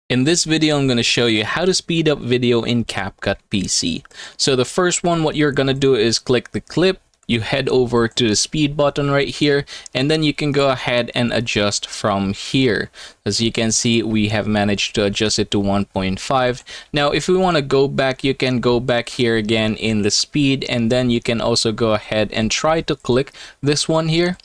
In this video, I'm going to show you how to speed up video in CapCut PC. So the first one, what you're going to do is click the clip. You head over to the speed button right here, and then you can go ahead and adjust from here. As you can see, we have managed to adjust it to 1.5. Now, if we want to go back, you can go back here again in the speed, and then you can also go ahead and try to click this one here.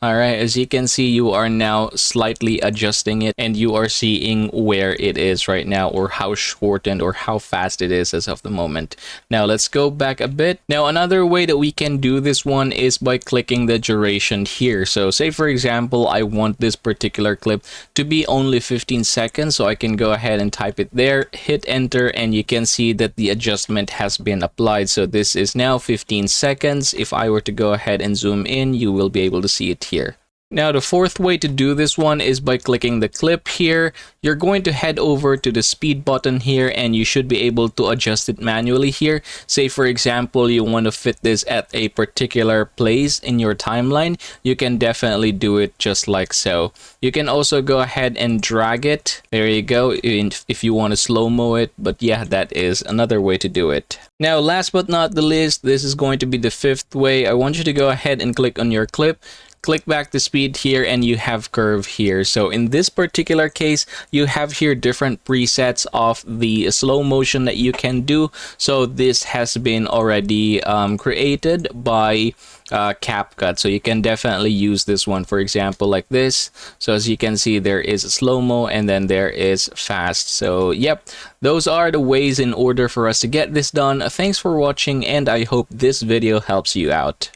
Alright, as you can see, you are now slightly adjusting it and you are seeing where it is right now, or how shortened or how fast it is as of the moment. Now let's go back a bit. Now another way that we can do this one is by clicking the duration here. So say for example, I want this particular clip to be only 15 seconds, so I can go ahead and type it there, hit enter, and you can see that the adjustment has been applied. So this is now 15 seconds. If I were to go ahead and zoom in, you will be able to see it here. Now the fourth way to do this one is by clicking the clip here. You're going to head over to the speed button here, and you should be able to adjust it manually here. Say for example, you want to fit this at a particular place in your timeline, you can definitely do it just like so. You can also go ahead and drag it. There you go, if you want to slow-mo it, but yeah, that is another way to do it. Now last but not the least, this is going to be the fifth way. I want you to go ahead and click on your clip. Click back to speed here, and you have curve here. So in this particular case, you have here different presets of the slow motion that you can do. So this has been already created by CapCut, so you can definitely use this one, for example, like this. So as you can see, there is slow-mo and then there is fast. So yep, those are the ways in order for us to get this done. Thanks for watching, and I hope this video helps you out.